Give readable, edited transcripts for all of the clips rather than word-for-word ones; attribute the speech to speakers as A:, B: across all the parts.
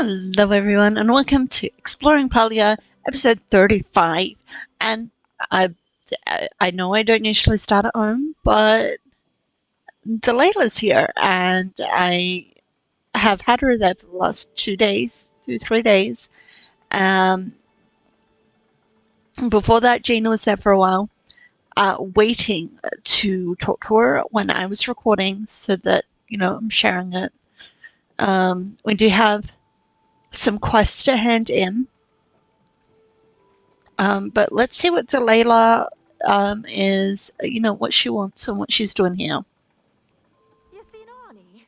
A: Hello everyone and welcome to Exploring Palia, episode 35. And I I know I don't usually start at home, but Delilah's here and I have had her there for the last 3 days. Um, Before that, Gina was there for a while, waiting to talk to her when I was recording so that, I'm sharing it. We do have some quests to hand in. But let's see what Delilah is, what she wants and what she's doing here.
B: You seen Arnie?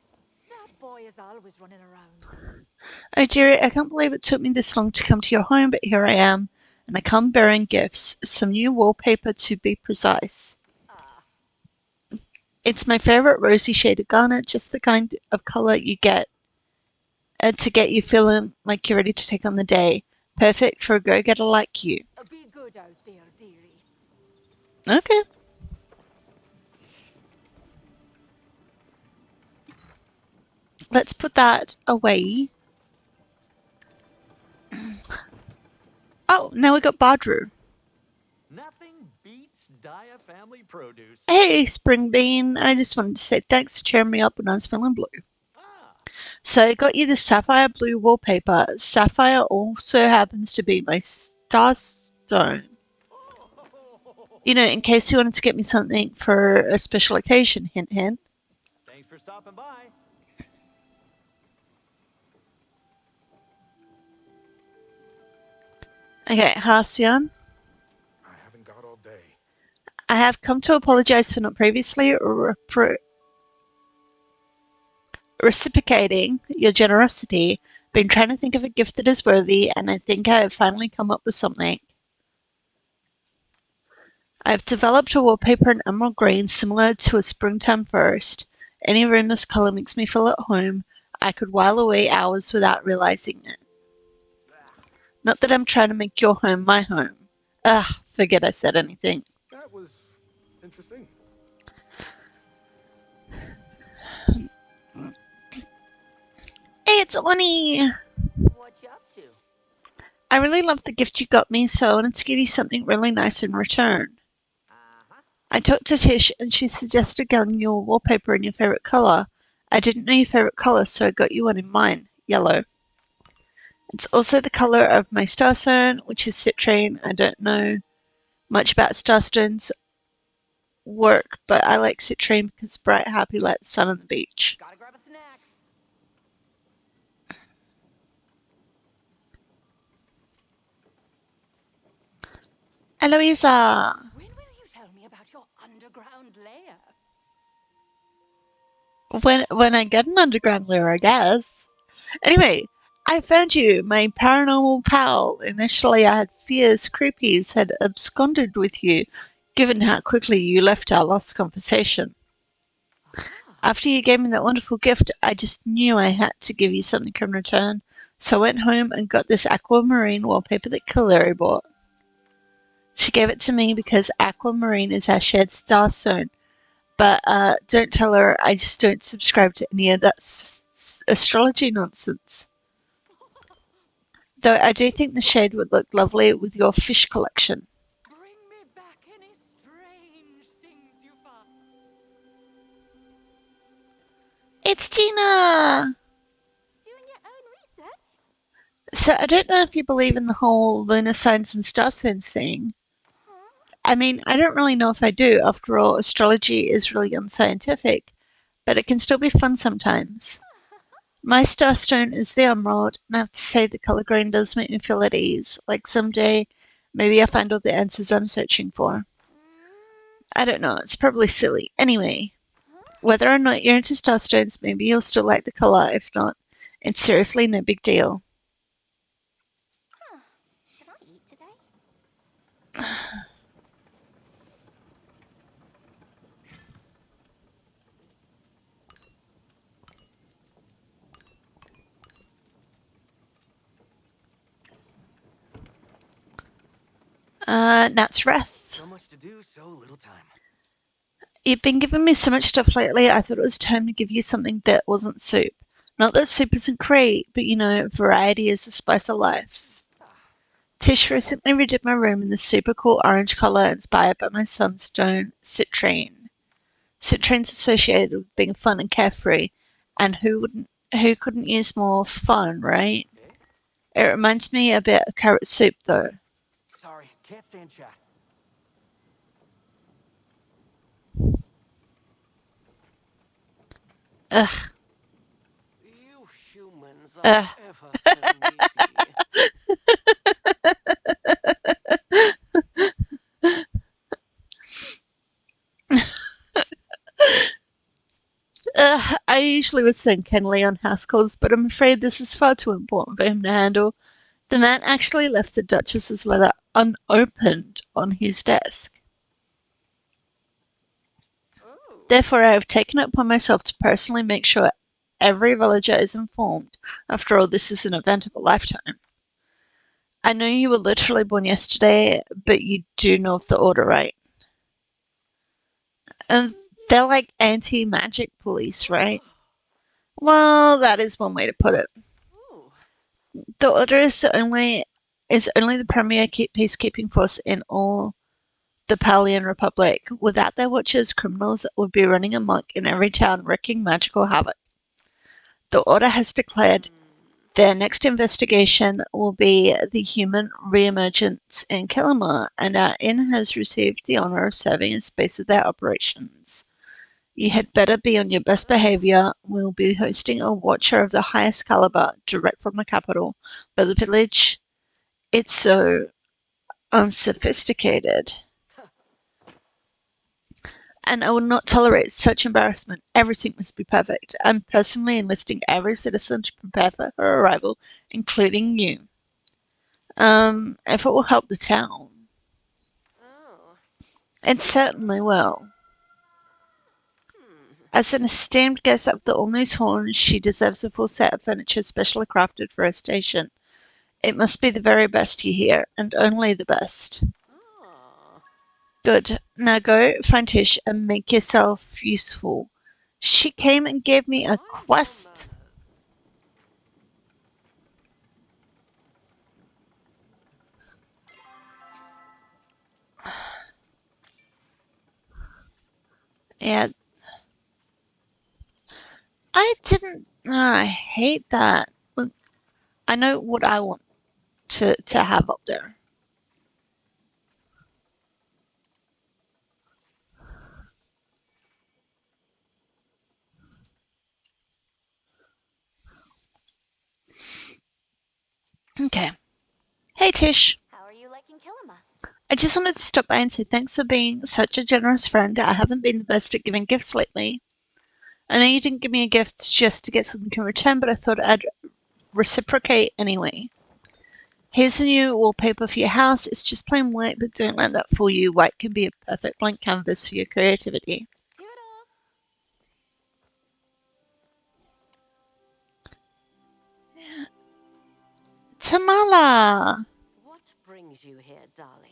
B: That boy is always running around.
A: Oh, dearie, I can't believe it took me this long to come to your home, but here I am, and I come bearing gifts, some new wallpaper to be precise.
B: Ah,
A: It's my favorite rosy shaded garnet, just the kind of color you get to get you feeling like you're ready to take on the day. Perfect for a go-getter like you.
B: be good out there, dearie.
A: Okay. Let's put that away. Oh, now we got Badru.
C: Nothing beats Daya family produce.
A: Hey, Spring Bean. I just wanted to say thanks for cheering me up when I was feeling blue.
C: Ah,
A: So I got you the sapphire blue wallpaper. Sapphire also happens to be my starstone. In case you wanted to get me something for a special occasion. Hint, hint.
C: Thanks for stopping by.
A: Okay, Halcyon.
D: I haven't got all day.
A: I have come to apologize for not previously reciprocating your generosity. Been trying to think of a gift that is worthy, and I think I have finally come up with something. I've developed a wallpaper in emerald green similar to a springtime forest. Any room this color makes me feel at home. I could while away hours without realizing it. Not that I'm trying to make your home my home. Ugh, forget I said anything.
D: That was interesting.
A: Hey, it's Oni!
B: What you up to?
A: I really love the gift you got me, so I wanted to give you something really nice in return.
B: Uh-huh.
A: I talked to Tish and she suggested getting your wallpaper in your favorite color. I didn't know your favorite color, so I got you one in mine, yellow. It's also the color of my starstone, which is citrine. I don't know much about starstones work, but I like citrine because it's bright, happy like the sun on the beach.
B: Gotta grab a snack.
A: Eloisa!
B: When will you tell me about your underground lair?
A: When I get an underground lair, I guess. Anyway, I found you, my paranormal pal. Initially, I had fears creepies had absconded with you, given how quickly you left our last conversation.
B: Ah,
A: After you gave me that wonderful gift, I just knew I had to give you something in return. So I went home and got this aquamarine wallpaper that Kalari bought. She gave it to me because aquamarine is our shared starstone. But don't tell her I just don't subscribe to any of that astrology nonsense. Though I do think the shade would look lovely with your fish collection.
B: bring me back any strange things you found.
A: It's Tina!
B: Doing your own research?
A: So I don't know if you believe in the whole lunar signs and star signs thing.
B: Huh?
A: I mean, I don't really know if I do. After all, astrology is really unscientific, but it can still be fun sometimes. My starstone is the emerald, and I have to say the color green does make me feel at ease. Like someday, maybe I'll find all the answers I'm searching for. I don't know, it's probably silly. Anyway, whether or not you're into starstones, maybe you'll still like the color. If not, it's seriously no big deal.
B: Huh. Can I eat today?
A: Nat's Wrath.
C: So much to do, so little time.
A: You've been giving me so much stuff lately, I thought it was time to give you something that wasn't soup. Not that soup isn't great, but you know, variety is the spice of life. Tish recently redid my room in the super cool orange colour inspired by my sunstone citrine. Citrine's associated with being fun and carefree, and who couldn't use more fun, right?
C: Okay.
A: It reminds me a bit of carrot soup though.
C: Sorry, can't stand chat.
A: Ugh,
E: You humans are
A: ugh.
E: ever so needy.
A: I usually would send Kenley on house calls, but I'm afraid this is far too important for him to handle. The man actually left the Duchess's letter unopened on his desk.
E: Oh.
A: Therefore, I have taken it upon myself to personally make sure every villager is informed. After all, this is an event of a lifetime. I know you were literally born yesterday, but you do know of the order, right? And they're like anti-magic police, right? Well, that is one way to put it.
E: Oh.
A: The Order is only the premier peacekeeping force in all the Palian Republic. Without their watchers, criminals would be running amok in every town, wreaking magical havoc. The Order has declared their next investigation will be the human re-emergence in Killamar, and our inn has received the honor of serving as base of their operations. You had better be on your best behavior. We'll be hosting a watcher of the highest caliber direct from the capital, but the village, it's so unsophisticated. And I will not tolerate such embarrassment. Everything must be perfect. I'm personally enlisting every citizen to prepare for her arrival, including you. If it will help the town.
E: Oh.
A: It certainly will.
E: Hmm.
A: As an esteemed guest of the Almost Horn, she deserves a full set of furniture specially crafted for her station. It must be the very best you hear, and only the best.
E: Oh.
A: Good. Now go find Tish and make yourself useful. She came and gave me a
E: Mind your
A: quest.
E: manners.
A: Yeah, I didn't. I hate that. Look, I know what I want to have up there. Okay. Hey Tish.
B: How are you liking Kilima?
A: I just wanted to stop by and say thanks for being such a generous friend. I haven't been the best at giving gifts lately. I know you didn't give me a gift just to get something in return, but I thought I'd reciprocate anyway. Here's a new wallpaper for your house. It's just plain white, but don't let that fool you. White can be a perfect blank canvas for your creativity.
B: Toodles!
A: Tamala!
E: What brings you here, darling?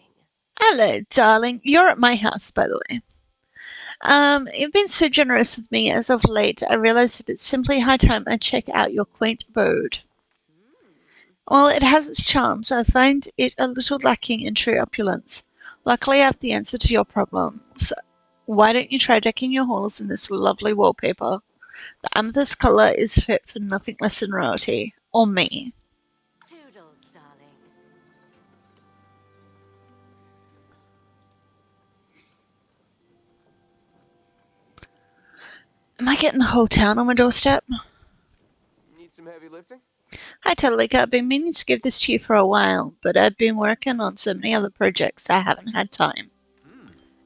A: Hello, darling. You're at my house, by the way. You've been so generous with me as of late, I realize that it's simply high time I check out your quaint abode. While it has its charms, I find it a little lacking in true opulence. Luckily, I have the answer to your problems. Why don't you try decking your halls in this lovely wallpaper? The amethyst color is fit for nothing less than royalty. Or me.
E: Toodles, darling.
A: Am I getting the whole town on my doorstep?
D: Need some heavy lifting?
A: Hi, Tadalika. I've been meaning to give this to you for a while, but I've been working on so many other projects I haven't had time.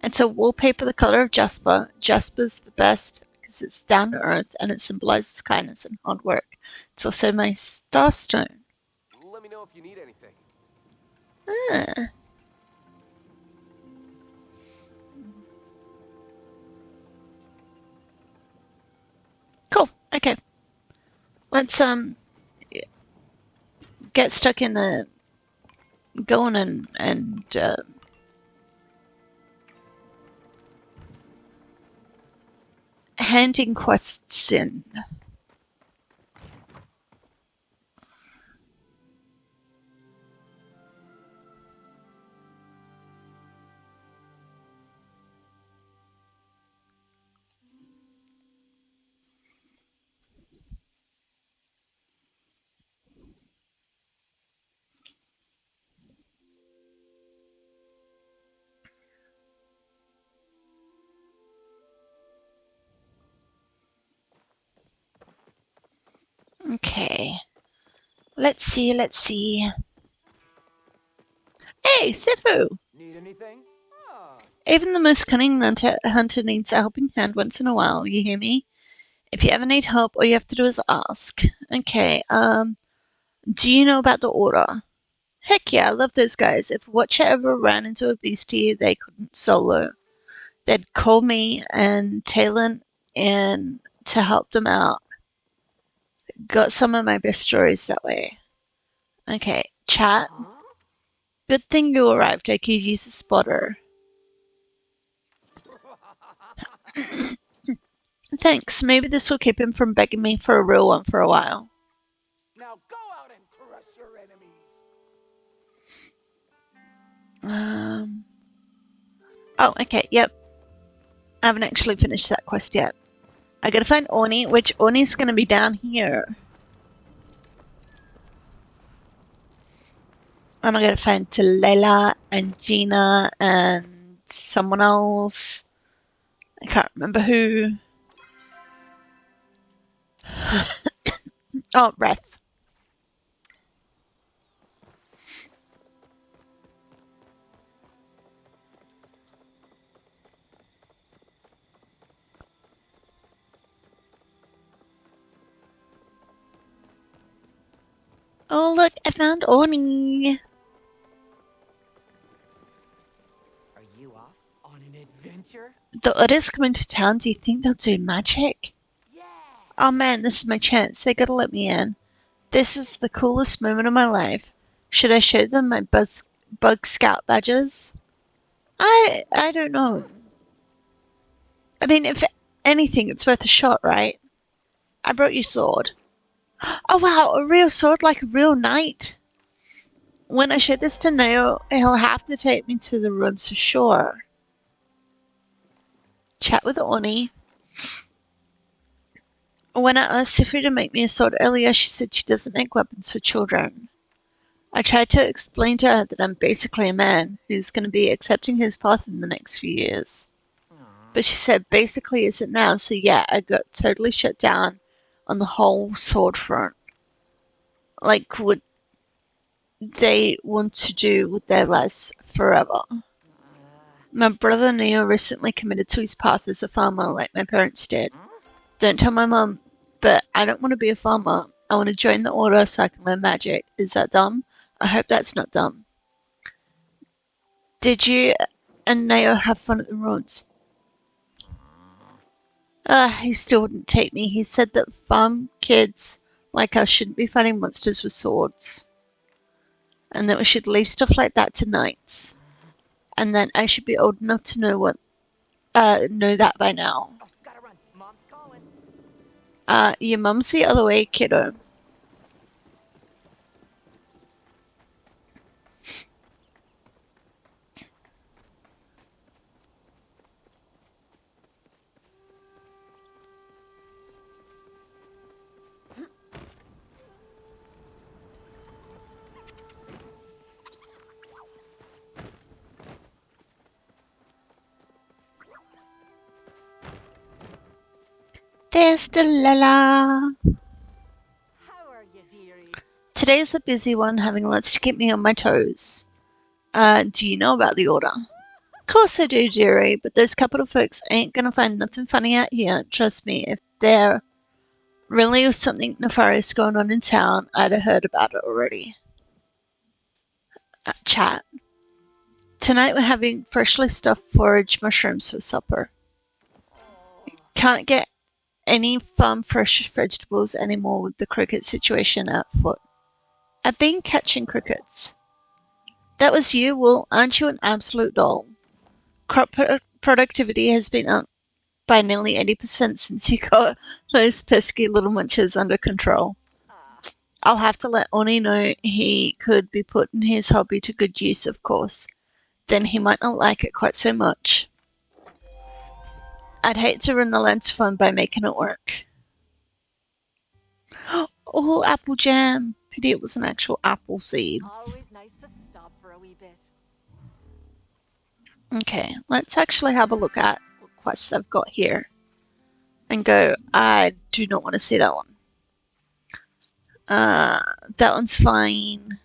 A: It's a wallpaper the color of jasper. Jasper's the best because it's down to earth and it symbolizes kindness and hard work. It's also my starstone.
D: Let me know if you need anything.
A: Ah, cool. Okay. Let's get stuck in the going and handing quests in. Okay. Let's see. Hey, Sifu!
C: Need anything? Ah,
A: Even the most cunning hunter needs a helping hand once in a while, you hear me? If you ever need help, all you have to do is ask. Okay, do you know about the Order? Heck yeah, I love those guys. If a Watcher ever ran into a beastie they couldn't solo, they'd call me and Talon in to help them out. Got some of my best stories that way. Okay, chat.
E: Huh?
A: Good thing you arrived. I could use a spotter. Thanks. Maybe this will keep him from begging me for a real one for a while.
C: now go out and crush your enemies.
A: Oh, okay, yep. I haven't actually finished that quest yet. I gotta find Orny, which Orny's gonna be down here. And I gotta find Talela and Gina and someone else. I can't remember who. Oh, Wrath. Oh, look, I found Orny.
C: Are you off on an adventure?
A: The Order's coming to town. Do you think they'll do magic?
C: Yeah.
A: Oh man, this is my chance. They gotta let me in. This is the coolest moment of my life. Should I show them my Bug Scout badges? I don't know. I mean, if anything, it's worth a shot, right? I brought you sword. Oh wow, a real sword like a real knight. When I show this to Neo, he'll have to take me to the ruins for sure. Chat with Oni. When I asked Sifu to make me a sword earlier, she said she doesn't make weapons for children. I tried to explain to her that I'm basically a man who's going to be accepting his path in the next few years. But she said basically isn't now, so yeah, I got totally shut down on the whole sword front. Like what they want to do with their lives forever. My brother Neo recently committed to his path as a farmer like my parents did. Don't tell my mum, but I don't want to be a farmer. I want to join the Order so I can learn magic. Is that dumb? I hope that's not dumb. Did you and Neo have fun at the ruins? He still wouldn't take me. He said that farm kids like us shouldn't be fighting monsters with swords. And that we should leave stuff like that to knights. And that I should be old enough to know that by now.
C: Oh, gotta run. Mom's calling.
A: Your mum's the other way, kiddo. There's Delilah.
B: How are you, dearie?
A: Today's a busy one, having lots to keep me on my toes. Do you know about the Order? Of course I do, dearie, but those capital folks ain't gonna find nothing funny out here. Trust me, if there really was something nefarious going on in town, I'd have heard about it already. Chat. Tonight we're having freshly stuffed forage mushrooms for supper. Can't get any farm fresh vegetables anymore with the cricket situation at foot. I've been catching crickets. That was you? Well, aren't you an absolute doll? Crop productivity has been up by nearly 80% since you got those pesky little munchers under control. I'll have to let Oni know he could be putting his hobby to good use, of course. Then he might not like it quite so much. I'd hate to ruin the land's fun by making it work. Oh, apple jam. Pity it wasn't actual apple seeds.
B: Always nice to stop for a wee bit.
A: Okay, let's actually have a look at what quests I've got here. And go, I do not want to see that one. That one's fine.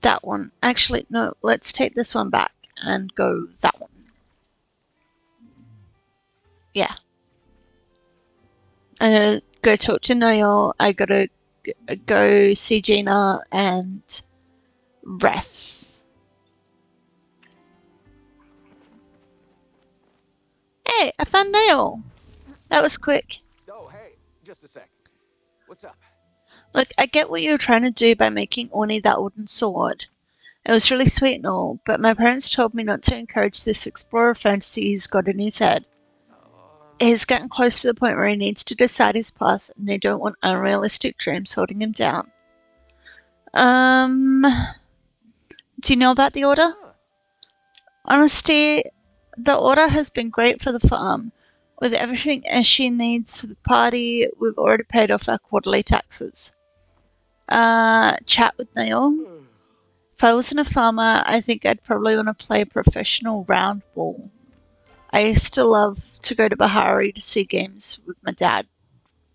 A: That one. Actually, no, let's take this one back and go that one. Yeah. I'm gonna go talk to Niall. I gotta go see Gina and Ref. Hey, I found Niall. That was quick.
D: Oh, hey, just a sec. What's up?
A: Look, I get what you were trying to do by making Orny that wooden sword. It was really sweet and all, but my parents told me not to encourage this explorer fantasy he's got in his head. He's getting close to the point where he needs to decide his path, and they don't want unrealistic dreams holding him down. Do you know about the order? Honestly, the order has been great for the farm. With everything Eshi needs for the party, we've already paid off our quarterly taxes. Chat with Neil. If I wasn't a farmer, I think I'd probably want to play a professional round ball. I used to love to go to Bahari to see games with my dad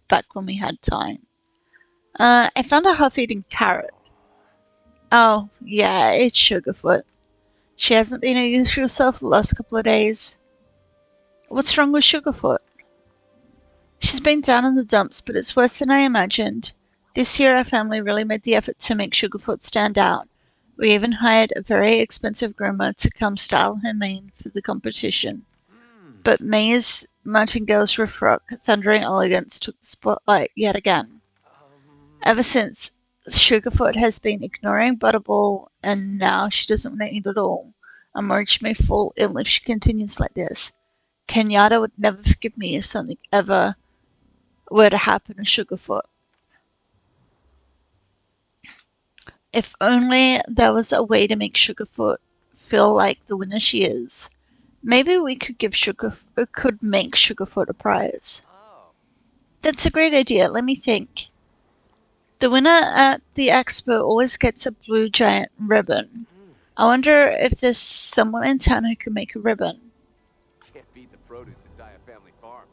A: back when we had time. I found a half-eaten carrot. Oh, yeah, it's Sugarfoot. She hasn't been her usual self the last couple of days. What's wrong with Sugarfoot? She's been down in the dumps, but it's worse than I imagined. This year our family really made the effort to make Sugarfoot stand out. We even hired a very expensive groomer to come style her mane for the competition. But May's Martingale's riffrock, thundering elegance took the spotlight yet again. Ever since, Sugarfoot has been ignoring Butterball, and now she doesn't want to eat at all. I'm worried she may fall ill if she continues like this. Kenyatta would never forgive me if something ever were to happen to Sugarfoot. If only there was a way to make Sugarfoot feel like the winner she is. Maybe we could make Sugarfoot a prize. That's a great idea. Let me think. The winner at the expo always gets a blue giant ribbon. I wonder if there's someone in town who can make a ribbon.
D: Can't beat the produce at Dia Family Farm.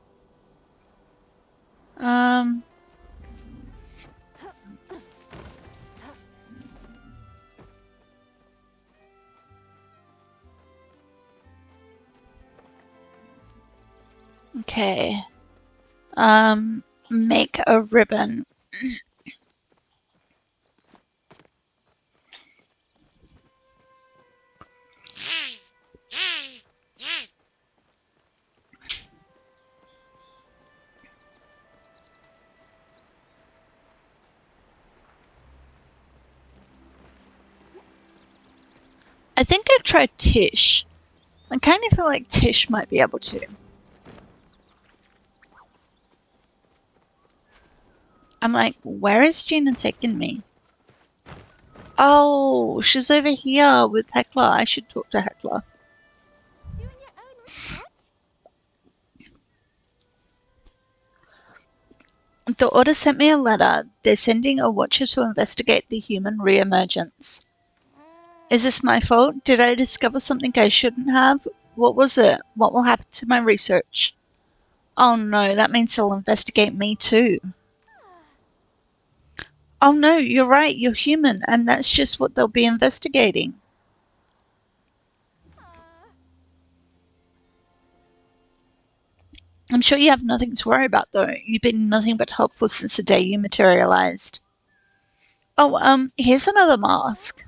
A: Okay. Make a ribbon. I think I'd try Tish. I kind of feel like Tish might be able to. I'm like, where is Gina taking me? Oh, she's over here with Hecla. I should talk to Hecla.
B: Doing your own research?
A: The Order sent me a letter. They're sending a watcher to investigate the human re-emergence. Is this my fault? Did I discover something I shouldn't have? What was it? What will happen to my research? Oh no, that means they'll investigate me too. Oh no, you're right, you're human, and that's just what they'll be investigating. I'm sure you have nothing to worry about, though. You've been nothing but helpful since the day you materialized. Oh, here's another mask.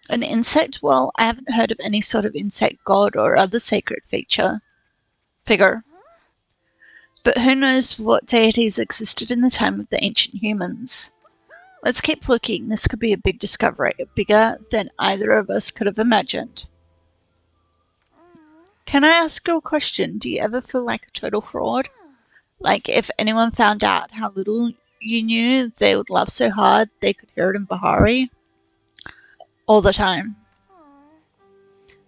A: An insect? Well, I haven't heard of any sort of insect god or other sacred figure. But who knows what deities existed in the time of the ancient humans. Let's keep looking. This could be a big discovery, bigger than either of us could have imagined. Can I ask you a question? Do you ever feel like a total fraud? Like if anyone found out how little you knew, they would love so hard they could hear it in Bahari? All the time.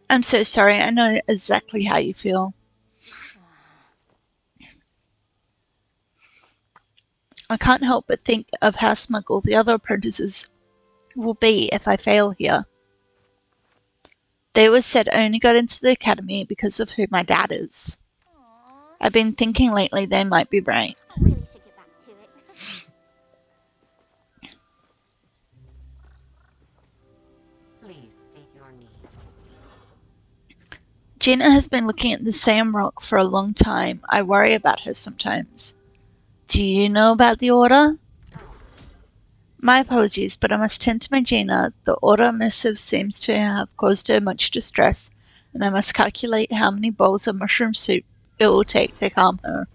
A: I'm so sorry. I know exactly how you feel. I can't help but think of how smug all the other apprentices will be if I fail here. They always said I only got into the academy because of who my dad is. I've been thinking lately they might be right.
B: I really should get back to it.
A: Gina has been looking at the same rock for a long time. I worry about her sometimes. Do you know about the order? My apologies, but I must tend to my Gina. The order missive seems to have caused her much distress, and I must calculate how many bowls of mushroom soup it will take to calm her.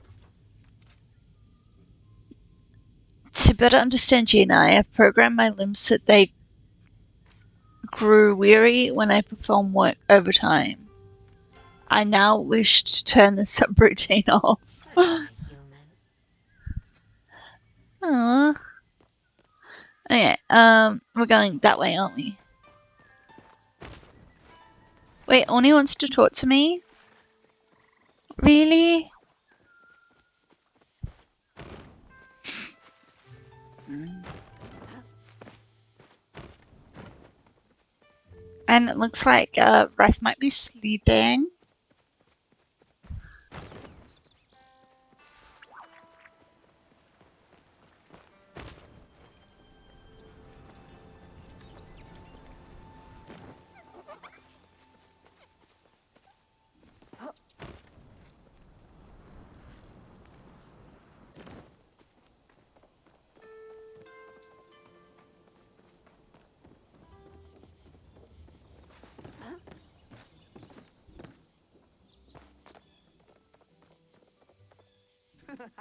A: To better understand Gina, I have programmed my limbs so that they grew weary when I perform work overtime. I now wish to turn this subroutine off.
E: Goodbye, human.
A: Aww. Okay, we're going that way, aren't we? Wait, Oni wants to talk to me? Really? And it looks like Wrath might be sleeping.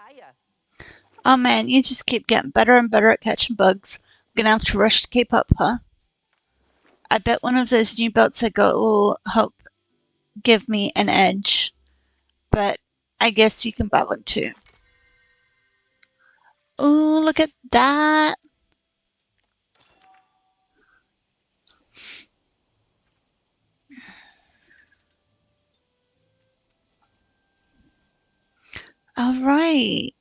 C: Hiya.
A: Oh man, you just keep getting better and better at catching bugs. I'm gonna have to rush to keep up, huh? I bet one of those new belts I got will help give me an edge. But I guess you can buy one too. Oh, look at that! Alright.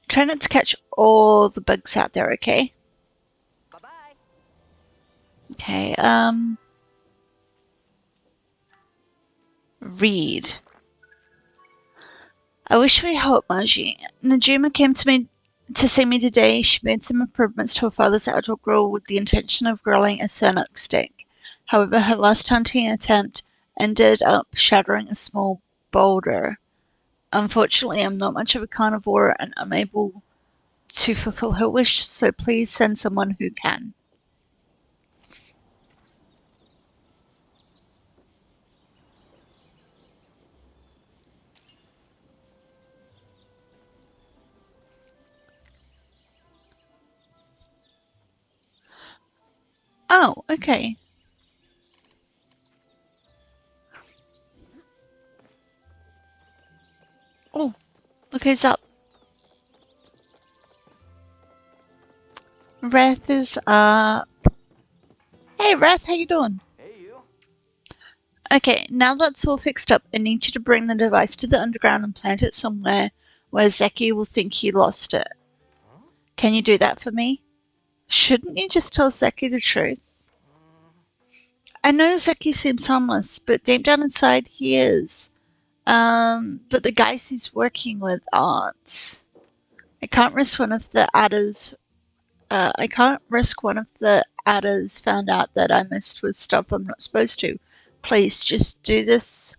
A: Try not to catch all the bugs out there, okay?
C: Bye-bye.
A: Okay, read. I wish we helped Margie. Najuma came to me to see me today. She made some improvements to her father's outdoor grill with the intention of grilling a surnut steak. However, her last hunting attempt ended up shattering a small boulder. Unfortunately, I'm not much of a carnivore and unable to fulfill her wish, so please send someone who can. Oh, okay. Oh, look who's up. Wrath is up. Hey, Wrath, how you doing?
D: Hey, you.
A: Okay, now that's all fixed up, I need you to bring the device to the underground and plant it somewhere where Zeki will think he lost it.
D: Huh?
A: Can you do that for me? Shouldn't you just tell Zeki the truth? I know Zeki seems harmless, but deep down inside he is. But the guys he's working with aren't. I can't risk one of the adders. I can't risk one of the adders found out that I messed with stuff I'm not supposed to. Please, just do this.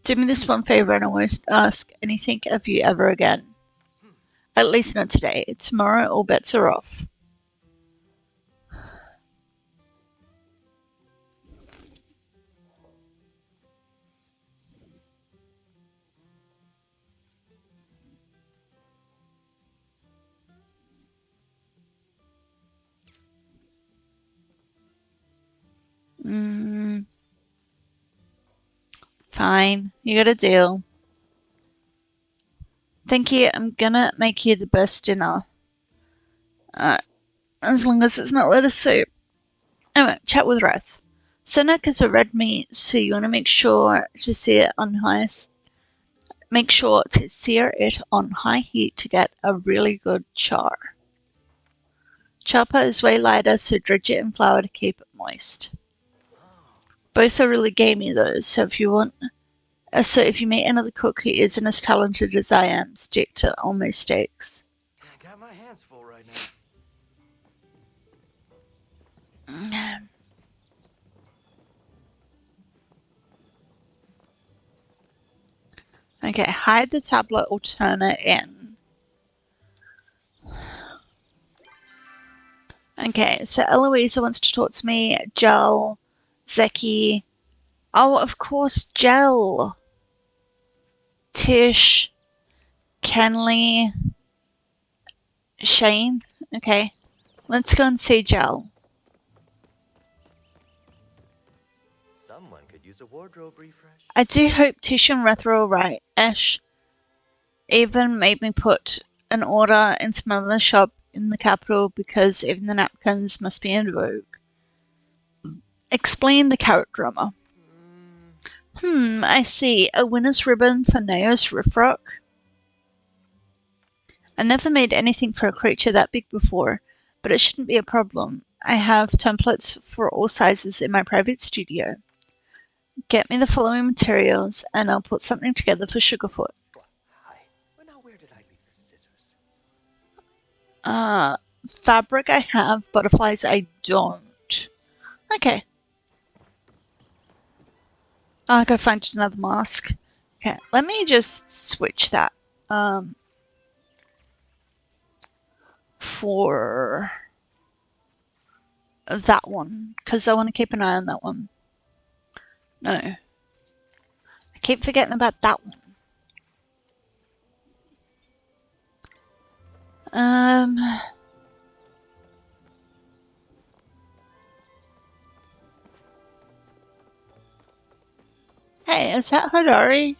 A: Do me this one favor and I won't ask anything of you ever again. At least not today. Tomorrow all bets are off. Mm, fine. You got a deal. Thank you. I'm gonna make you the best dinner. Uh, as long as it's not lettuce soup. Anyway, chat with Wrath. Sunak is a red meat, so you want to make sure to sear it on high heat to get a really good char. Chopper is way lighter, so dredge it in flour to keep it moist. Both are really gamey though, so if you meet another cook who isn't as talented as I am, stick to almost steaks.
D: I got my hands full right now.
A: Okay, hide the tablet or turn it in. Okay, so Eloisa wants to talk to me. Jel, Zeki. Oh, of course, Jel. Tish, Kenley, Shane. Okay, let's go and see Jel.
D: Someone could use a wardrobe refresh.
A: I do hope Tish and Reth are alright. Ash even made me put an order into my mother's shop in the capital because even the napkins must be in vogue. Explain the carrot drama. I see. A winner's ribbon for Nao's Riffrock? I never made anything for a creature that big before, but it shouldn't be a problem. I have templates for all sizes in my private studio. Get me the following materials, and I'll put something together for Sugarfoot.
D: Hi. Well, now where did I leave the scissors?
A: Fabric I have, butterflies I don't. Okay. Oh, I gotta find another mask. Okay, let me just switch that. For that one, because I want to keep an eye on that one. No. I keep forgetting about that one. Hey, is that Hodari?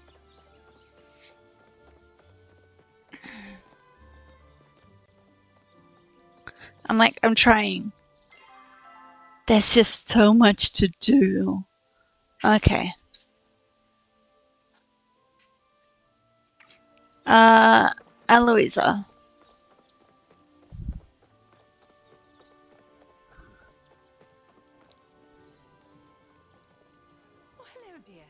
A: I'm trying. There's just so much to do. Okay. Eloisa.
B: Oh, hello, dear.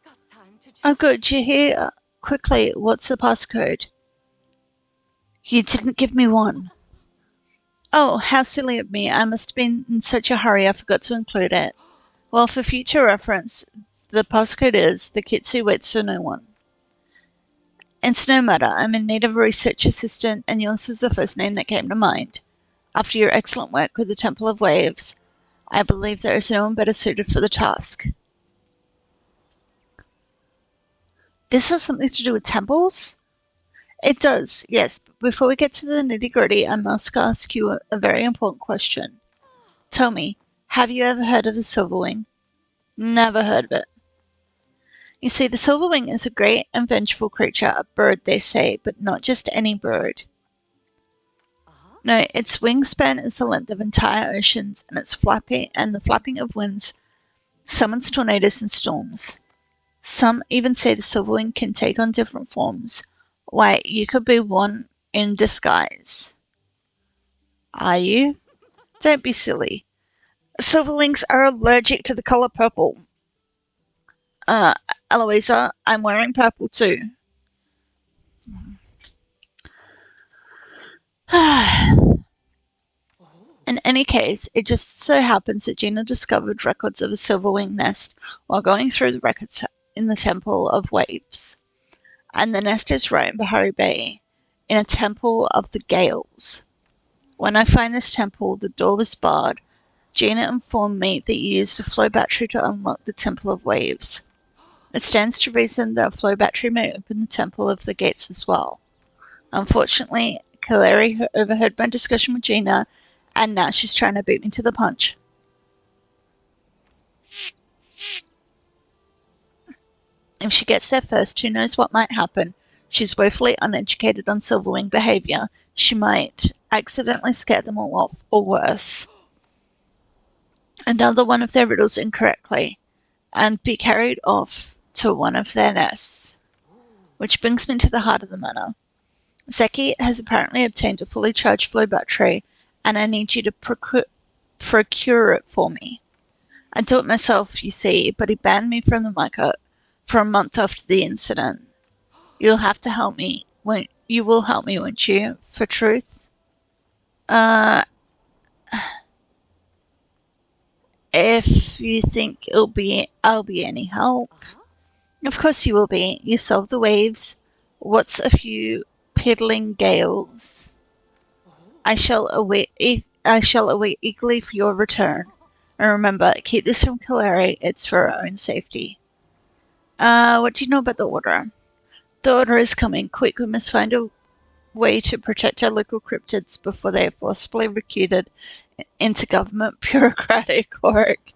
B: Got time to chat?
A: Oh, good. You hear? Quickly, what's the passcode? You didn't give me one. Oh, how silly of me. I must have been in such a hurry I forgot to include it. Well, for future reference, the passcode is the Kitsu waits for no one. It's no matter. I'm in need of a research assistant, and yours was the first name that came to mind. After your excellent work with the Temple of Waves, I believe there is no one better suited for the task. This has something to do with temples? It does, yes, but before we get to the nitty-gritty, I must ask you a very important question. Tell me, have you ever heard of the Silverwing? Never heard of it. You see, the Silverwing is a great and vengeful creature, a bird, they say, but not just any bird. No, its wingspan is the length of entire oceans, and the flapping of winds summons tornadoes and storms. Some even say the Silverwing can take on different forms. Why, you could be one in disguise. Are you? Don't be silly. Silverwings are allergic to the color purple. Eloisa, I'm wearing purple too. In any case, it just so happens that Gina discovered records of a Silverwing nest while going through the records in the Temple of Waves. And the nest is right in Bahari Bay, in a temple of the Gales. When I find this temple, the door was barred. Gina informed me that you used a flow battery to unlock the Temple of Waves. It stands to reason that a flow battery may open the Temple of the Gates as well. Unfortunately, Kaleri overheard my discussion with Gina, and now she's trying to beat me to the punch. If she gets there first, who knows what might happen? She's woefully uneducated on Silverwing behavior. She might accidentally scare them all off, or worse, another one of their riddles incorrectly, and be carried off to one of their nests. Which brings me to the heart of the matter. Zeki has apparently obtained a fully charged flow battery, and I need you to procure it for me. I do it myself, you see, but he banned me from the market for a month after the incident. You'll have to help me. You will help me, won't you? For truth? If you think I'll be any help. Of course you will be. You solve the waves. What's a few peddling gales? I shall await eagerly for your return. And remember, keep this from Kalari. It's for our own safety. What do you know about the Order? The Order is coming. Quick, we must find a way to protect our local cryptids before they are forcibly recruited into government bureaucratic work.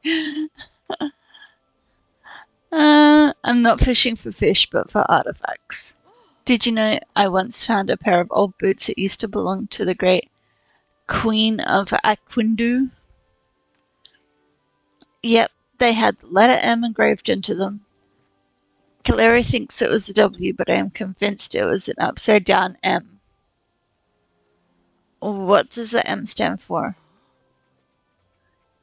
A: I'm not fishing for fish, but for artifacts. Did you know I once found a pair of old boots that used to belong to the great Queen of Aquindu? Yep, they had the letter M engraved into them. Kaleri thinks it was a W, but I am convinced it was an upside down M. What does the M stand for?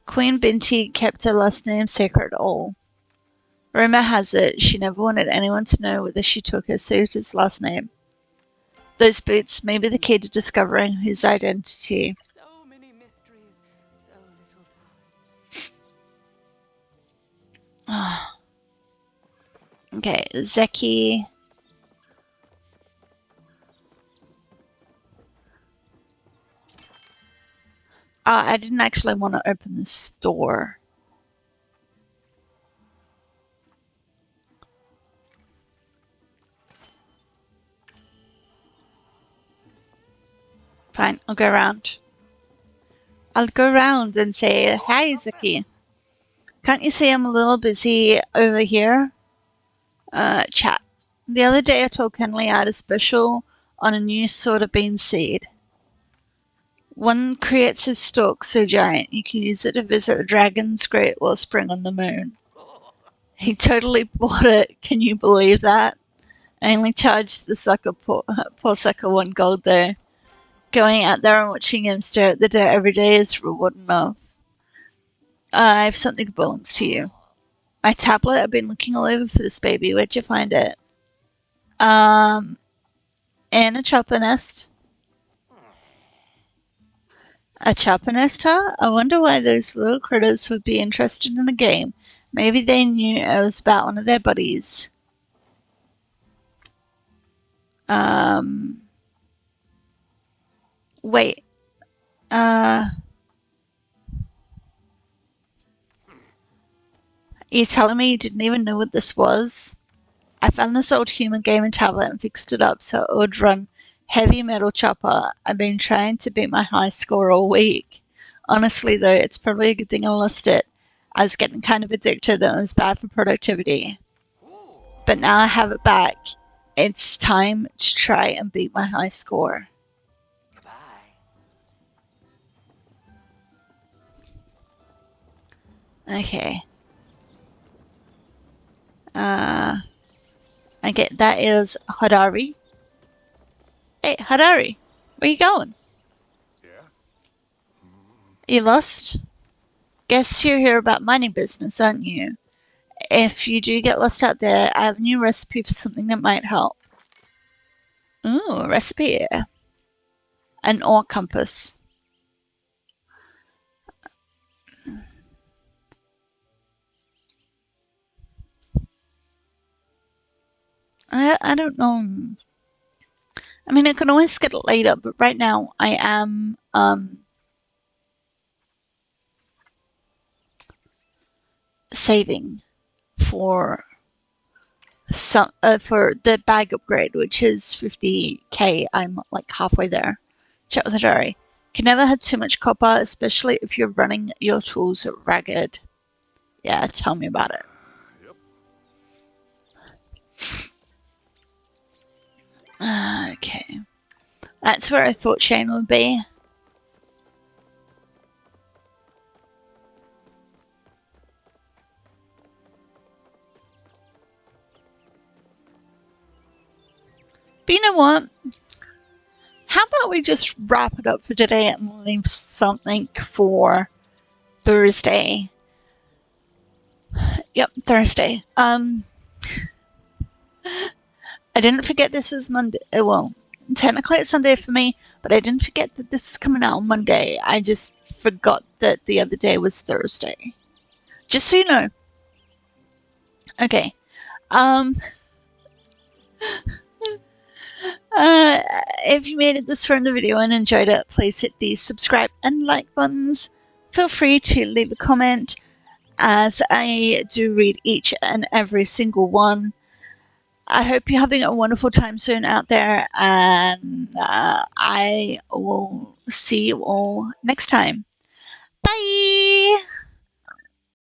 A: Queen Binti kept her last name sacred all. Rumor has it she never wanted anyone to know whether she took her suitor's last name. Those boots may be the key to discovering his identity.
B: So many mysteries, so little time.
A: Okay, Zeki. I didn't actually want to open the store. Fine, I'll go around. I'll go around and say, hi, Zeki. Can't you see I'm a little busy over here? Chat. The other day I told Kenley I had a special on a new sort of bean seed. One creates a stalk so giant you can use it to visit the dragon's great wellspring on the moon. He totally bought it. Can you believe that? I only charged the sucker poor sucker 1 gold though. Going out there and watching him stare at the dirt every day is reward enough. I have something that belongs to you. My tablet. I've been looking all over for this baby. Where'd you find it? In a chopper nest. A chopper nest, huh? I wonder why those little critters would be interested in a game. Maybe they knew it was about one of their buddies. Wait. You're telling me you didn't even know what this was? I found this old human gaming tablet and fixed it up so it would run heavy metal chopper. I've been trying to beat my high score all week. Honestly, though, it's probably a good thing I lost it. I was getting kind of addicted and it was bad for productivity. But now I have it back. It's time to try and beat my high score. Okay. Okay, that is Hadari. Hey, Hadari, where you going?
F: Yeah?
A: You lost? Guess you're here about mining business, aren't you? If you do get lost out there, I have a new recipe for something that might help. Ooh, a recipe. An ore compass. I don't know. I mean, I can always get it later, but right now I am saving for for the bag upgrade, which is 50k. I'm like halfway there. Chat with Hadari. Can never have too much copper, especially if you're running your tools ragged. Yeah, tell me about it.
F: Yep.
A: Okay. That's where I thought Shane would be. But you know what? How about we just wrap it up for today and leave something for Thursday? Yep, Thursday. I didn't forget this is Monday. Well, technically it's Sunday for me, but I didn't forget that this is coming out on Monday. I just forgot that the other day was Thursday. Just so you know. Okay. Um, uh, if you made it this far in the video and enjoyed it, please hit the subscribe and like buttons. Feel free to leave a comment, as I do read each and every single one. I hope you're having a wonderful time soon out there, and I will see you all next time. Bye!